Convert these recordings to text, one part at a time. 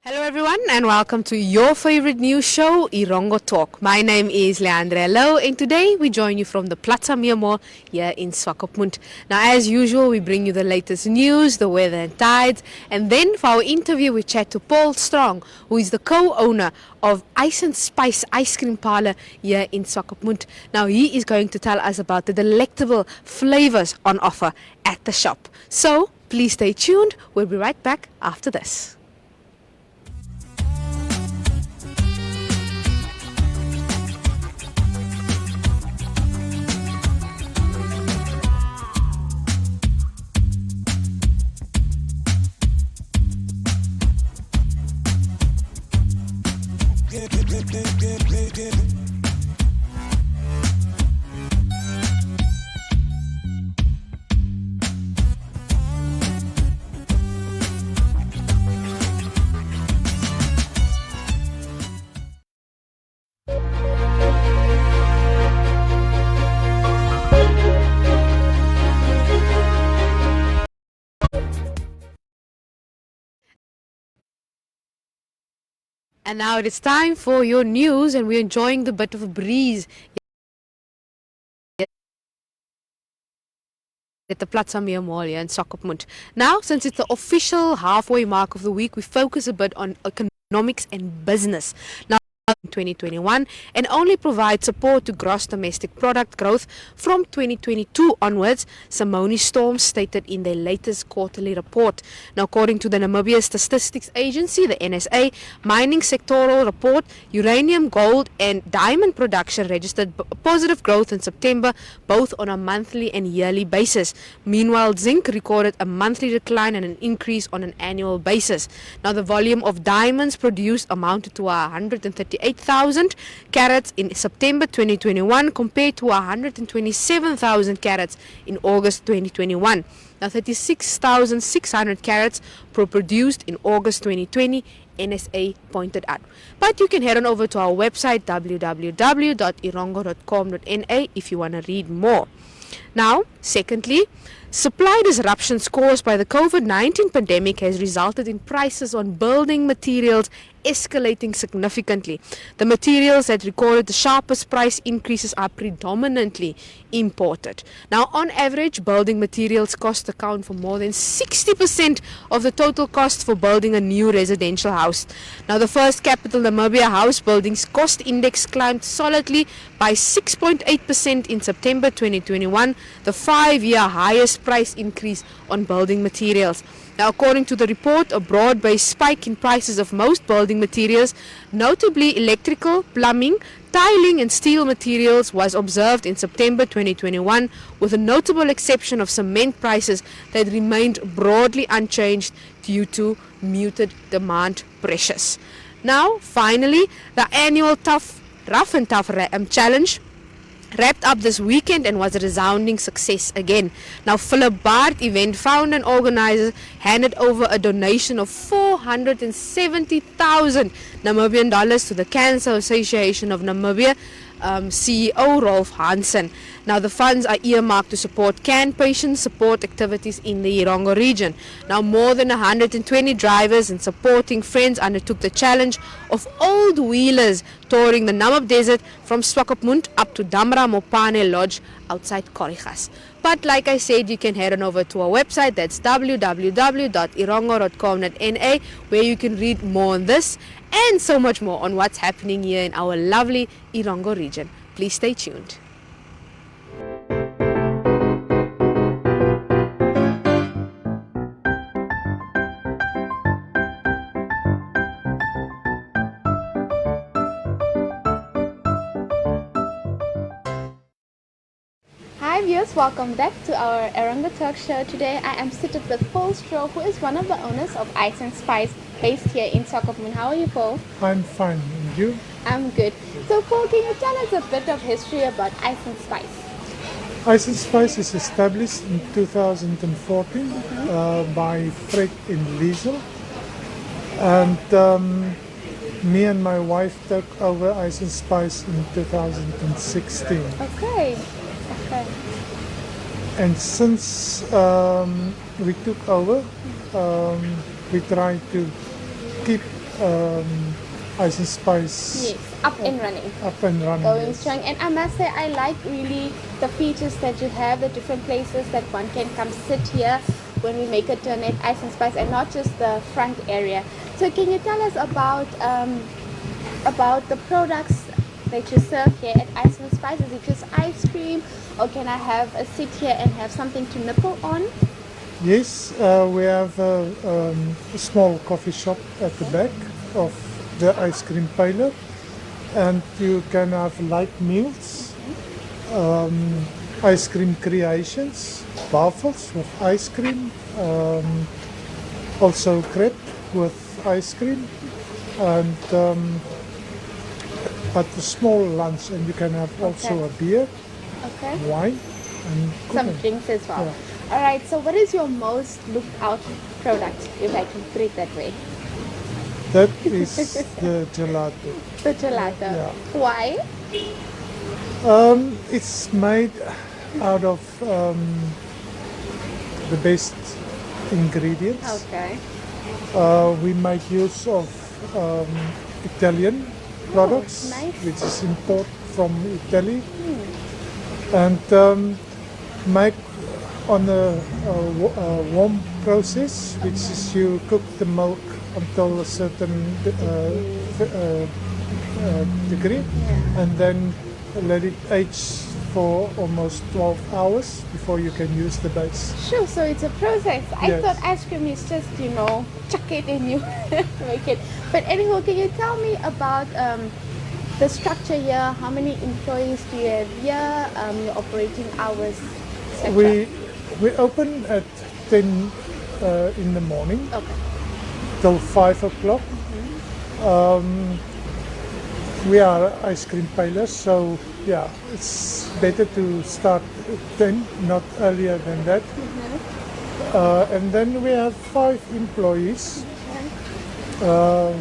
Hello everyone and welcome to your favorite news show, Erongo Talk. My name is Leandra Low and today we join you from the Platz Am Meer Mall here in Swakopmund. Now as usual we bring you the latest news, the weather and tides, and then for our interview we chat to Paul Strong, who is the co-owner of Ice and Spice Ice Cream Parlor here in Swakopmund. Now he is going to tell us about the delectable flavors on offer at the shop. So please stay tuned, we'll be right back after this. And now it is time for your news, and we're enjoying the bit of a breeze at the Platz Am Meer Mall here in Swakopmund. Now, since it's the official halfway mark of the week, we focus a bit on economics and business. Now, in 2021 and only provide support to gross domestic product growth from 2022 onwards, Simone Storm stated in their latest quarterly report. Now, according to the Namibia Statistics Agency, the NSA, mining sectoral report, uranium, gold and diamond production registered positive growth in September, both on a monthly and yearly basis. Meanwhile, zinc recorded a monthly decline and an increase on an annual basis. Now, the volume of diamonds produced amounted to 138,000 carats in September 2021 compared to 127,000 carats in August 2021. Now 36,600 carats were produced in August 2020, NSA pointed out. But you can head on over to our website www.erongo.com.na if you want to read more. Now, secondly, supply disruptions caused by the COVID-19 pandemic has resulted in prices on building materials escalating significantly. The materials that recorded the sharpest price increases are predominantly imported. Now, on average, building materials cost account for more than 60% of the total cost for building a new residential house. Now, the First Capital Namibia House Buildings Cost Index climbed solidly by 6.8% in September 2021, the 5-year highest price increase on building materials. Now, according to the report, a broad-based spike in prices of most building materials, notably electrical, plumbing, tiling and steel materials, was observed in September 2021, with a notable exception of cement prices that remained broadly unchanged due to muted demand pressures. Now, finally, the annual Rough and Tough Challenge wrapped up this weekend and was a resounding success again. Now, Philip Bart, event founder and organizer, handed over a donation of 470,000 Namibian dollars to the Cancer Association of Namibia CEO Rolf Hansen. Now, the funds are earmarked to support patient support activities in the Erongo region. Now, more than 120 drivers and supporting friends undertook the challenge of old wheelers touring the Namib Desert from Swakopmund up to Damra Mopane Lodge outside Korigas. But like I said, you can head on over to our website, that's www.erongo.com.na, where you can read more on this and so much more on what's happening here in our lovely Erongo region. Please stay tuned. Hi viewers, welcome back to our Erongo Talk show. Today I am seated with Paul Strong, who is one of the owners of Ice and Spice based here in Swakopmund. How are you, Paul? I'm fine, and you? I'm good. So Paul, can you tell us a bit of history about Ice and Spice? Ice and Spice is established in 2014 by Fred and Liesel. And me and my wife took over Ice and Spice in 2016. Okay. And since we took over, we try to keep Ice and Spice Yes, up and running. up and running. Going yes. strong. And I must say, I like really the features that you have, the different places that one can come sit here when we make a turn at Ice and Spice, and not just the front area. So can you tell us about the products that you serve here at Ice and Spice? Is it just ice cream, or can I have a sit here and have something to nibble on? Yes, we have a small coffee shop at the back of the ice cream parlor, and you can have light meals, ice cream creations, waffles with ice cream, also crepe with ice cream, and but a small lunch, and you can have also a beer, Okay. wine, and Some cooking. drinks as well. Yeah. All right. So what is your most looked out product, if I can put it that way? That is the gelato. The gelato. Yeah. Why? It's made out of the best ingredients. Okay. We make use of Italian products, nice. which is import from Italy, and make on a warm process, which is you cook the milk until a certain degree, and then let it age for almost 12 hours before you can use the base. Sure. So it's a process. I Yes. thought ice cream is just chuck it and you make it. But anyhow, can you tell me about the structure here? How many employees do you have here? Your operating hours, etc. We open at 10 in the morning Okay. till 5 o'clock. We are ice cream parlors, so yeah, it's better to start at 10, not earlier than that. And then we have 5 employees.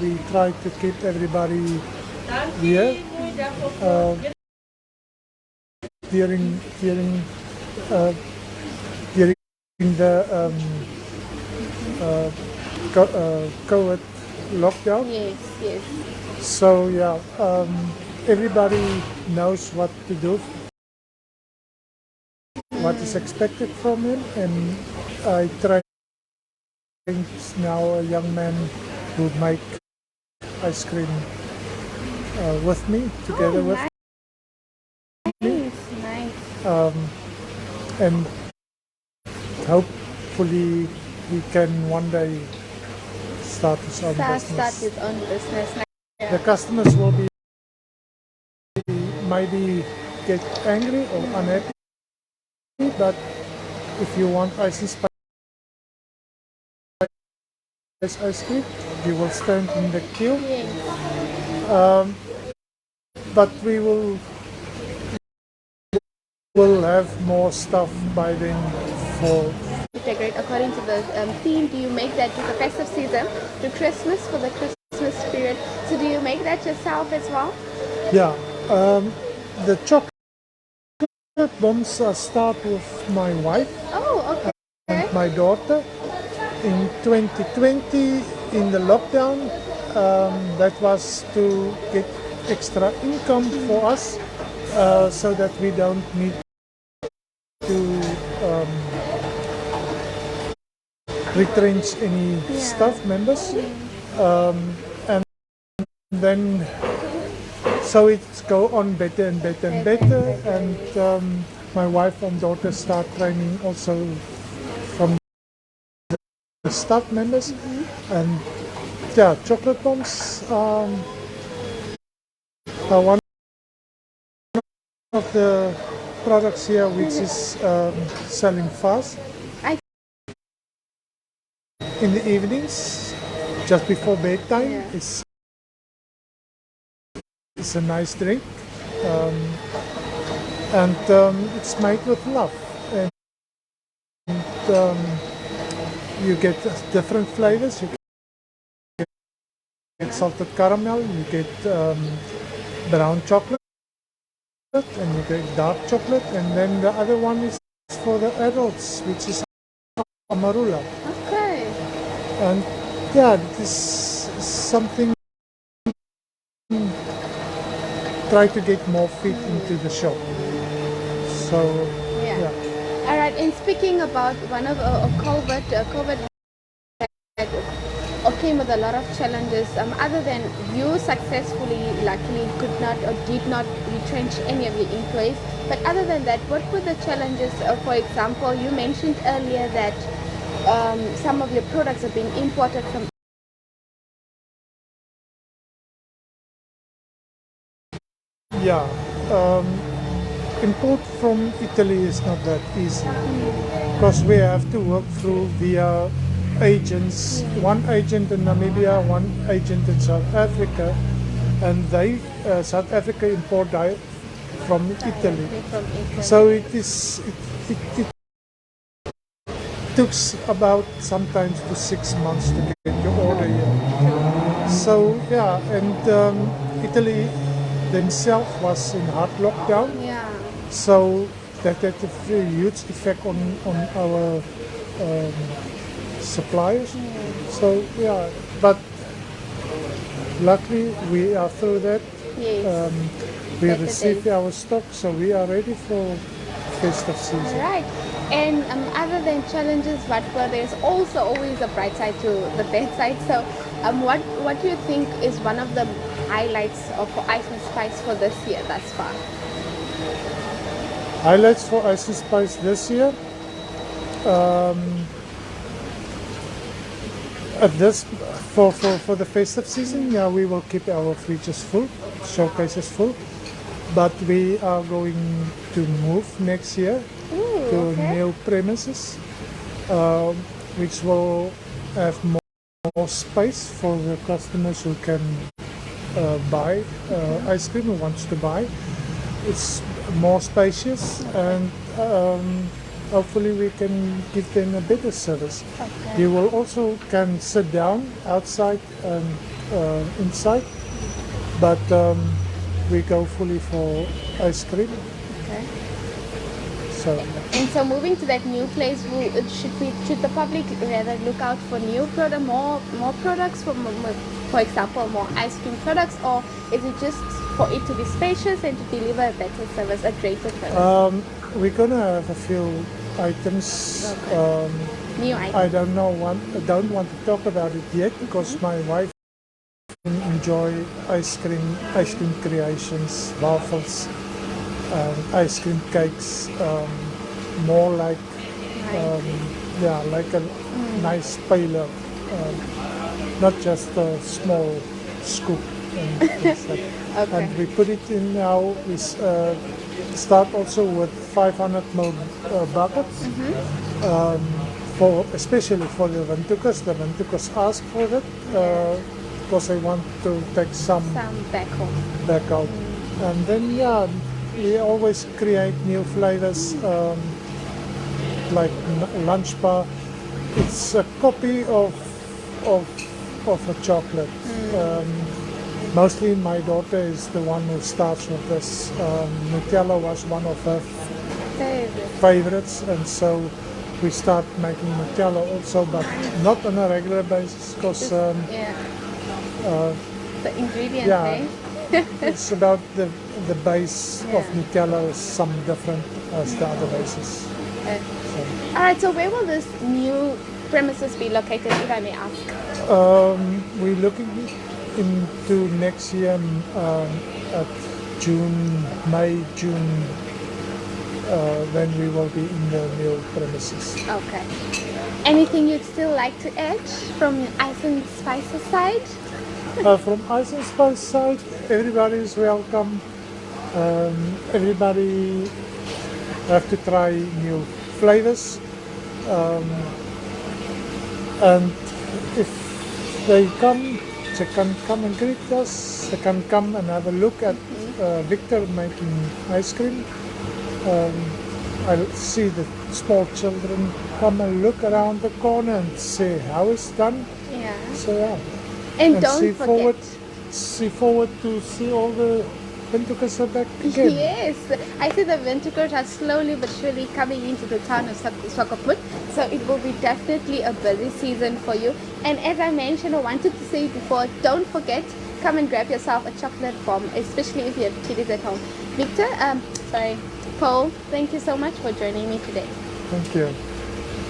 We try to keep everybody here during the COVID lockdown. Yes. Yes. So yeah, everybody knows what to do, what is expected from him, and I train now a young man who make ice cream with me, together with Nice. Nice. and hopefully we can one day start his own Start business. his own business. The customers will be maybe get angry or unhappy, but if you want ice and spice ice cream, you will stand in the queue. Yes. But we will have more stuff by then for Decorate according to the theme. Do you make that to the festive season, to Christmas, for the Christmas period? So do you make that yourself as well? yeah. The chocolate bombs start with my wife Oh, okay. and my daughter. In 2020, in the lockdown, that was to get extra income for us, so that we don't need to retrench any staff members. And then, so it's go on better and better and better. And my wife and daughter start training also from the staff members. And yeah, chocolate bombs are one of the products here which is selling fast. I- In the evenings, just before bedtime, Yeah. it's a nice drink, and it's made with love. And you get different flavors. You get salted caramel, you get brown chocolate, and you get dark chocolate, and then the other one is for the adults, which is amarula. Okay. And yeah, this something, try to get more feet into the shop. So, Yeah. yeah. All right. And speaking about one of COVID, COVID came with a lot of challenges. Other than you successfully, luckily, could not or did not retrench any of your employees. But other than that, what were the challenges? For example, you mentioned earlier that some of your products are being imported from. Yeah, import from Italy is not that easy because we have to work through via agents, one agent in Namibia, one agent in South Africa, and they South Africa import from Italy. From Italy. So it took about sometimes to 6 months to get your order here. So yeah, and Italy themselves was in hard lockdown. Yeah. So that had a very huge effect on our suppliers. So yeah, but luckily we are through that. Yes. We Better received days. our stock, so we are ready for festive season. Right. And other than challenges, but there's also always a bright side to the bad side. So, what do you think is one of the highlights of Ice and Spice for this year thus far? Highlights for Ice and Spice this year. At this for the festive season, yeah, we will keep our fridges full, showcases full, but we are going to move next year to Okay. new premises, which will have more space for the customers who can buy ice cream, who wants to buy. It's more spacious, and hopefully we can give them a better service. Okay. You will also can sit down outside and inside, but we go fully for ice cream. Okay. So And so, moving to that new place, should the public rather look out for more products for example, more ice cream products, or is it just for it to be spacious and to deliver a better service, a greater service? we're gonna have a few items. Okay. New items. I don't want to talk about it yet because my wife enjoy ice cream creations, waffles, ice cream cakes, more like like a nice paler, not just a small scoop and things like. Okay. And we put it in now. We start also with 500 ml buckets. Especially for the Ventukas. The Ventukas ask for it because they want to take some back home. back out. And then we always create new flavors like lunch bar. It's a copy of a chocolate. Mostly my daughter is the one who starts with this. Nutella was one of her favorites, and so we start making Nutella also, but not on a regular basis because The ingredients, yeah. eh? it's about the base of Yeah. Nutella is some different as the other bases. All right. So, where will this new premises be located, if I may ask? We're looking into next year at May, June, when we will be in the new premises. Okay. Anything you'd still like to add from Ice and Spice's side? From Ice and Spice side, everybody is welcome. Everybody have to try new flavors. And if they can come and greet us. They can come and have a look at Victor making ice cream. I see the small children come and look around the corner and say how it's done. Yeah. So yeah. And don't see forget. forward to see all the Ventukers are back again. Yes, I see the ventricles are slowly but surely coming into the town of Swakopmund, so it will be definitely a busy season for you. And as I mentioned, I wanted to say before, don't forget, come and grab yourself a chocolate bomb, especially if you have kiddies at home. Victor, Paul, thank you so much for joining me today. Thank you.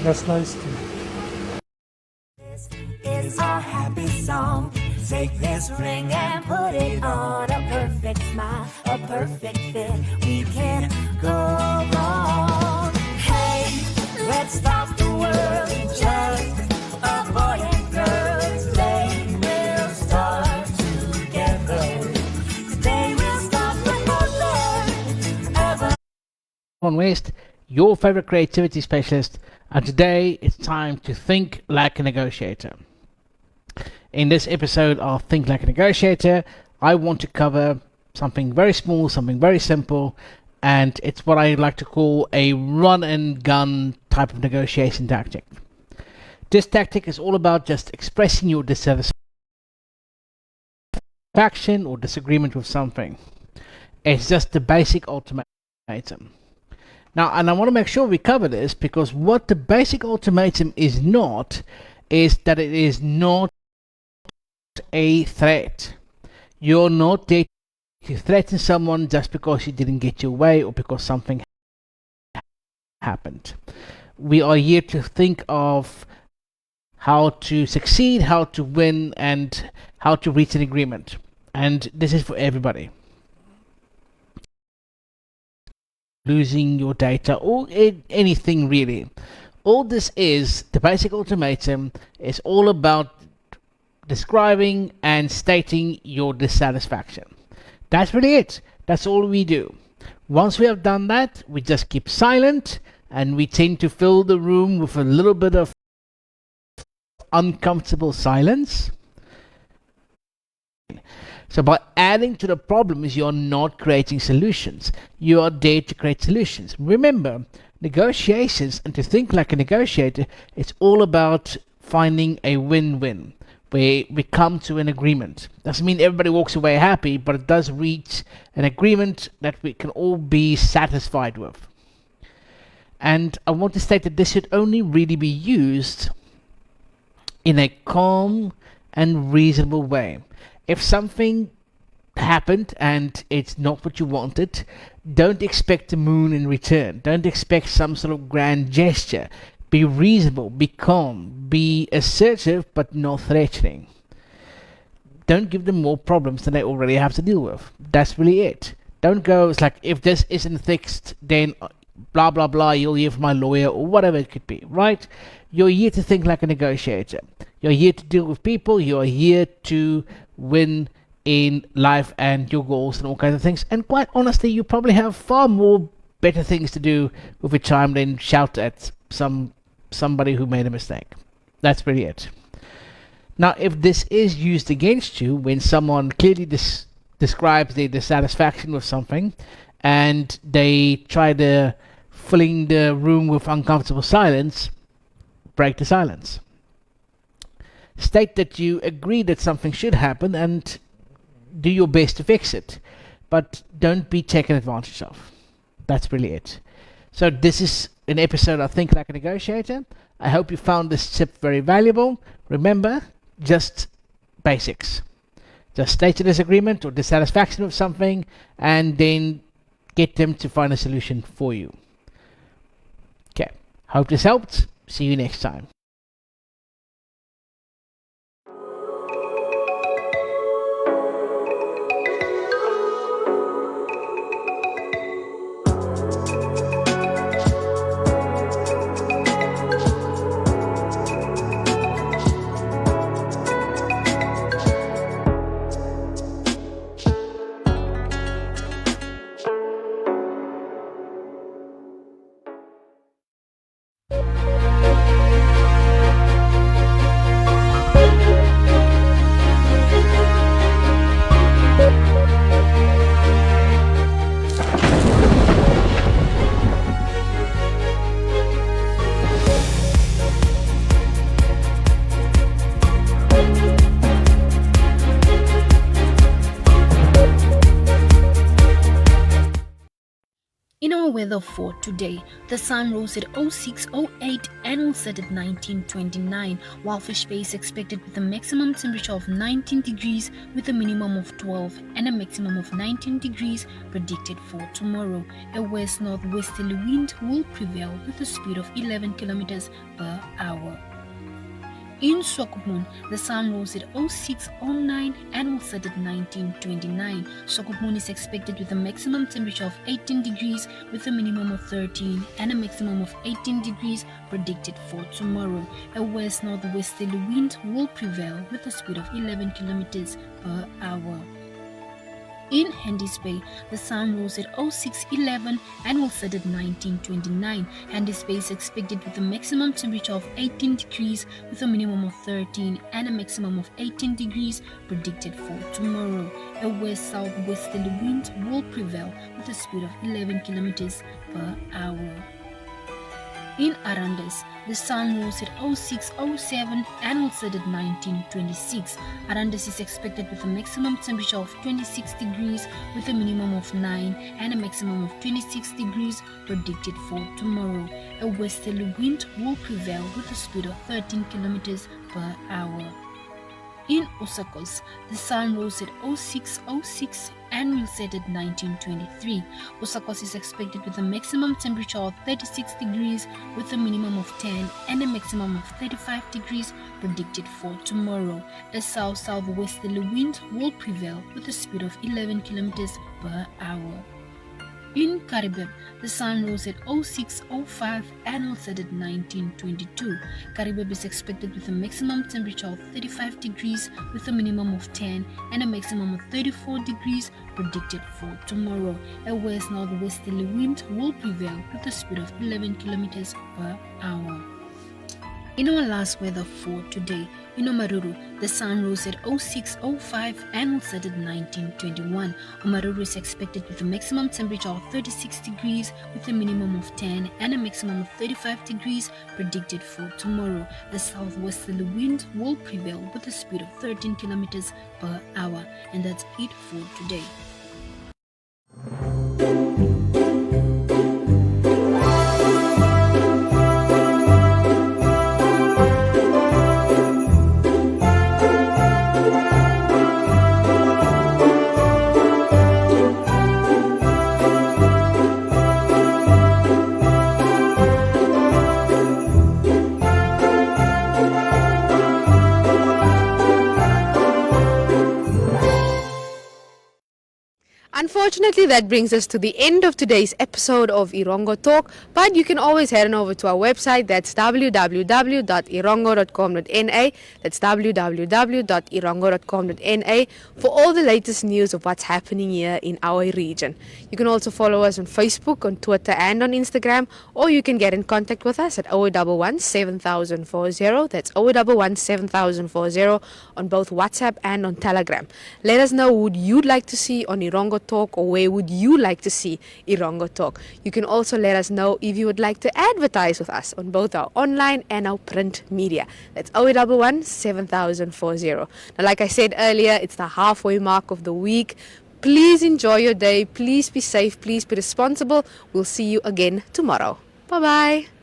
That's nice too. This is our happy song. Take this ring and put it on a perfect smile, a perfect fit. We can't go wrong. Hey, let's stop the world. Just a boy and girl. Today we'll start together. Today we'll start forever. On West, your favorite creativity specialist, and today it's time to think like a negotiator. In this episode of Think Like a Negotiator, I want to cover something very small, something very simple, and it's what I like to call a run and gun type of negotiation tactic. This tactic is all about just expressing your dissatisfaction or disagreement with something. It's just the basic ultimatum. Now, and I want to make sure we cover this, because what the basic ultimatum is not, is that it is not a threat. You're not there to threaten someone just because you didn't get your way or because something happened. We are here to think of how to succeed, how to win, and how to reach an agreement. And this is for everybody. Losing your data or anything really. All this is, the basic ultimatum is all about describing and stating your dissatisfaction. That's really it. That's all we do. Once we have done that, we just keep silent, and we tend to fill the room with a little bit of uncomfortable silence. So by adding to the problems, you're not creating solutions. You are there to create solutions. Remember, negotiations, and to think like a negotiator, it's all about finding a win-win, where we come to an agreement. Doesn't mean everybody walks away happy, but it does reach an agreement that we can all be satisfied with. And I want to state that this should only really be used in a calm and reasonable way. If something happened and it's not what you wanted, don't expect the moon in return. Don't expect some sort of grand gesture. Be reasonable, be calm, be assertive, but not threatening. Don't give them more problems than they already have to deal with. That's really it. Don't go, it's like, if this isn't fixed, then blah blah blah, you'll hear from my lawyer, or whatever it could be, right? You're here to think like a negotiator. You're here to deal with people. You're here to win in life and your goals and all kinds of things. And quite honestly, you probably have far more better things to do with your time than shout at somebody who made a mistake. That's really it. Now, if this is used against you when someone clearly describes their dissatisfaction with something, and they try to filling the room with uncomfortable silence, break the silence. State that you agree that something should happen and do your best to fix it, but don't be taken advantage of. That's really it. So this is an episode of Think Like a Negotiator. I hope you found this tip very valuable. Remember, just basics. Just state a disagreement or dissatisfaction with something, and then get them to find a solution for you. Okay, hope this helped. See you next time. our weather for today, the sun rose at 06:08 and will set at 19:29, while Fish Bay is expected with a maximum temperature of 19 degrees with a minimum of 12 and a maximum of 19 degrees predicted for tomorrow. A west-northwesterly wind will prevail with a speed of 11 kilometers per hour. In Swakopmund, the sun rose at 06:09 and will set at 19:29. Swakopmund is expected with a maximum temperature of 18 degrees with a minimum of 13 and a maximum of 18 degrees predicted for tomorrow. A west-northwesterly wind will prevail with a speed of 11 kilometers per hour. In Hendy's Bay, the sun rose at 06:11 and will set at 19:29. Hendy's Bay is expected with a maximum temperature of 18 degrees with a minimum of 13 and a maximum of 18 degrees predicted for tomorrow. A west-southwesterly wind will prevail with a speed of 11 kilometers per hour. In Arandas, the sun rose at 06:07 and will set at 19:26. Arandas is expected with a maximum temperature of 26 degrees with a minimum of 9 and a maximum of 26 degrees predicted for tomorrow. A westerly wind will prevail with a speed of 13 kilometers per hour. In Osakos, the sun rose at 06:06 and will set at 19:23. Osakos is expected with a maximum temperature of 36 degrees with a minimum of 10 and a maximum of 35 degrees predicted for tomorrow. A south-southwesterly wind will prevail with a speed of 11 kilometers per hour. In Karibib, the sun rose at 06:05 and will set at 19:22. Karibib is expected with a maximum temperature of 35 degrees with a minimum of 10 and a maximum of 34 degrees predicted for tomorrow. A west-northwesterly wind will prevail with a speed of 11 kilometers per hour. In our last weather for today, in Omaruru, the sun rose at 06:05 and will set at 19:21. Omaruru is expected with a maximum temperature of 36 degrees with a minimum of 10 and a maximum of 35 degrees predicted for tomorrow. A southwesterly wind will prevail with a speed of 13 kilometers per hour. And that's it for today. Unfortunately, that brings us to the end of today's episode of Erongo Talk, but you can always head on over to our website. That's www.erongo.com.na. That's www.erongo.com.na for all the latest news of what's happening here in our region. You can also follow us on Facebook, on Twitter and on Instagram, or you can get in contact with us at 0111 7040. That's 0111 7040 on both WhatsApp and on Telegram. Let us know who you'd like to see on Erongo Talk, or where would you like to see Erongo Talk. You can also let us know if you would like to advertise with us on both our online and our print media. That's 0111 7040. Now, like I said earlier, it's the halfway mark of the week. Please enjoy your day. Please be safe. Please be responsible. We'll see you again tomorrow. Bye-bye.